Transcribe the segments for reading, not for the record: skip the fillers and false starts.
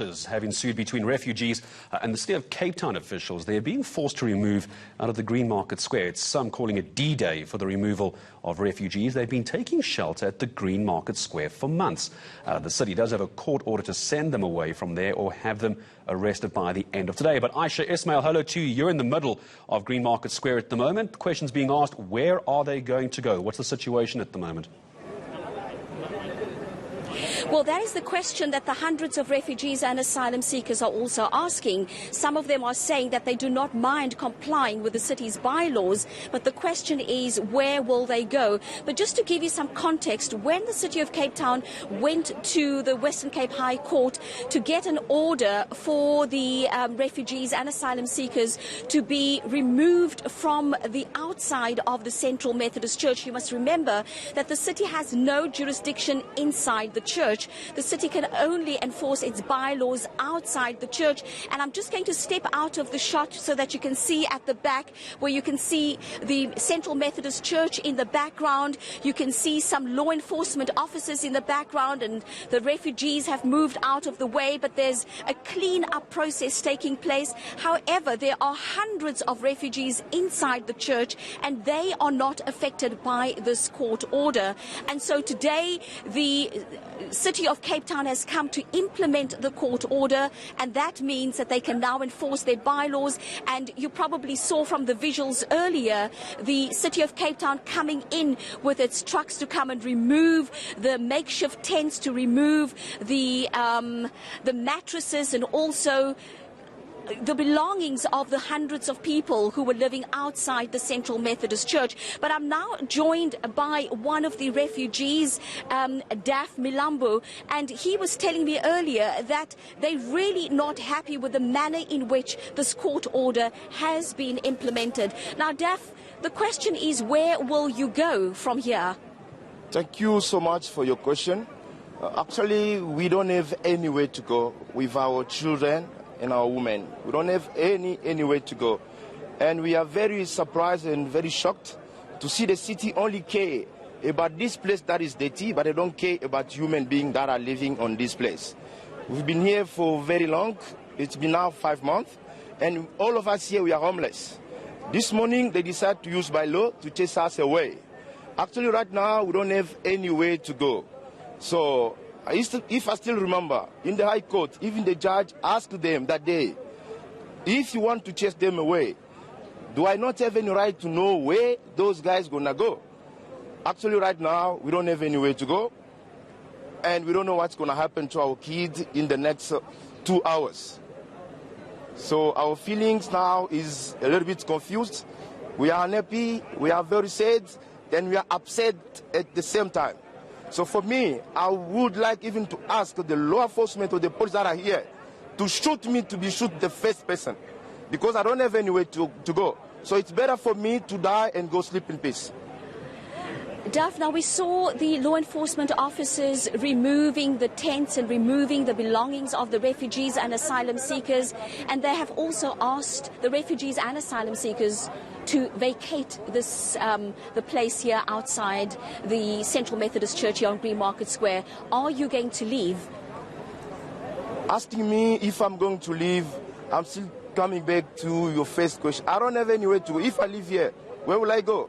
have ensued between refugees and the city of Cape Town officials. They are being forced to remove out of the Green Market Square. It's some calling it D-Day for the removal of refugees. They've been taking shelter at the Green Market Square for months. The city does have a court order to send them away from there or have them arrested by the end of today. But Aisha Ismail, hello to you. You're in the middle of Green Market Square at the moment. Questions being asked, where are they going to go? What's the situation at the moment? Well, that is the question that the hundreds of refugees and asylum seekers are also asking. Some of them are saying that they do not mind complying with the city's bylaws, but the question is, where will they go? But just to give you some context, when the city of Cape Town went to the Western Cape High Court to get an order for the refugees and asylum seekers to be removed from the outside of the Central Methodist Church, you must remember that the city has no jurisdiction inside the church. The city can only enforce its bylaws outside the church. And I'm just going to step out of the shot so that you can see at the back, where you can see the Central Methodist Church in the background. You can see some law enforcement officers in the background, and the refugees have moved out of the way, but there's a clean-up process taking place. However, there are hundreds of refugees inside the church, and they are not affected by this court order. And so today, the City of Cape Town has come to implement the court order, and that means that they can now enforce their bylaws. And you probably saw from the visuals earlier the City of Cape Town coming in with its trucks to come and remove the makeshift tents, to remove the mattresses, and also the belongings of the hundreds of people who were living outside the Central Methodist Church. But I'm now joined by one of the refugees, Daf Milambo, and he was telling me earlier that they're really not happy with the manner in which this court order has been implemented. Now, Daf, the question is, where will you go from here? Thank you so much for your question. Actually, we don't have anywhere to go with our children and our women. We don't have anywhere to go. And we are very surprised and very shocked to see the city only care about this place that is dirty, but they don't care about human beings that are living on this place. We've been here for very long. It's been now 5 months, and all of us here, we are homeless. This morning, they decided to use by law to chase us away. Actually, right now, we don't have anywhere to go. So, if I still remember, in the High Court, even the judge asked them that day, if you want to chase them away, do I not have any right to know where those guys are going to go? Actually, right now, we don't have anywhere to go, and we don't know what's going to happen to our kids in the next 2 hours. So our feelings now is a little bit confused. We are unhappy, we are very sad, then we are upset at the same time. So for me, I would like even to ask the law enforcement or the police that are here to shoot me, to be shoot the first person, because I don't have anywhere to go. So it's better for me to die and go sleep in peace. Duff, now we saw the law enforcement officers removing the tents and removing the belongings of the refugees and asylum seekers, and they have also asked the refugees and asylum seekers to vacate this the place here outside the Central Methodist Church here on Green Market Square. Are you going to leave? Asking me if I'm going to leave, I'm still coming back to your first question. I don't have anywhere to go. If I live here, where will I go?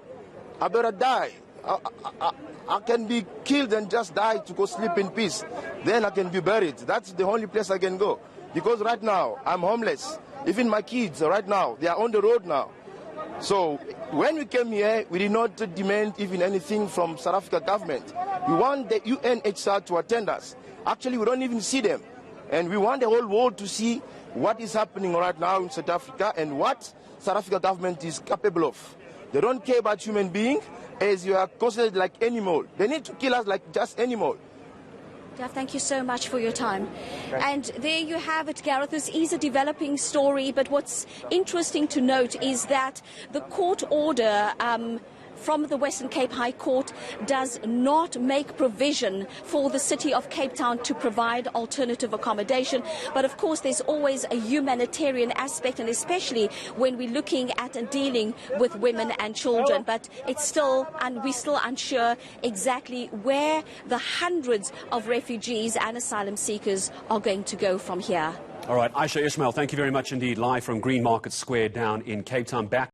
I better die. I can be killed and just die to go sleep in peace. Then I can be buried. That's the only place I can go. Because right now, I'm homeless. Even my kids, right now, they are on the road now. So when we came here, we did not demand even anything from South Africa government. We want the UNHCR to attend us. Actually, we don't even see them. And we want the whole world to see what is happening right now in South Africa and what South Africa government is capable of. They don't care about human beings, as you are considered like animal. They need to kill us like just animal. Daf, thank you so much for your time. And there you have it, Gareth. This is a developing story, but what's interesting to note is that the court order from the Western Cape High Court does not make provision for the city of Cape Town to provide alternative accommodation. But of course, there's always a humanitarian aspect, and especially when we're looking at and dealing with women and children. But it's still, and we're still unsure exactly where the hundreds of refugees and asylum seekers are going to go from here. All right, Aisha Ismail, thank you very much indeed, live from Green Market Square down in Cape Town. Back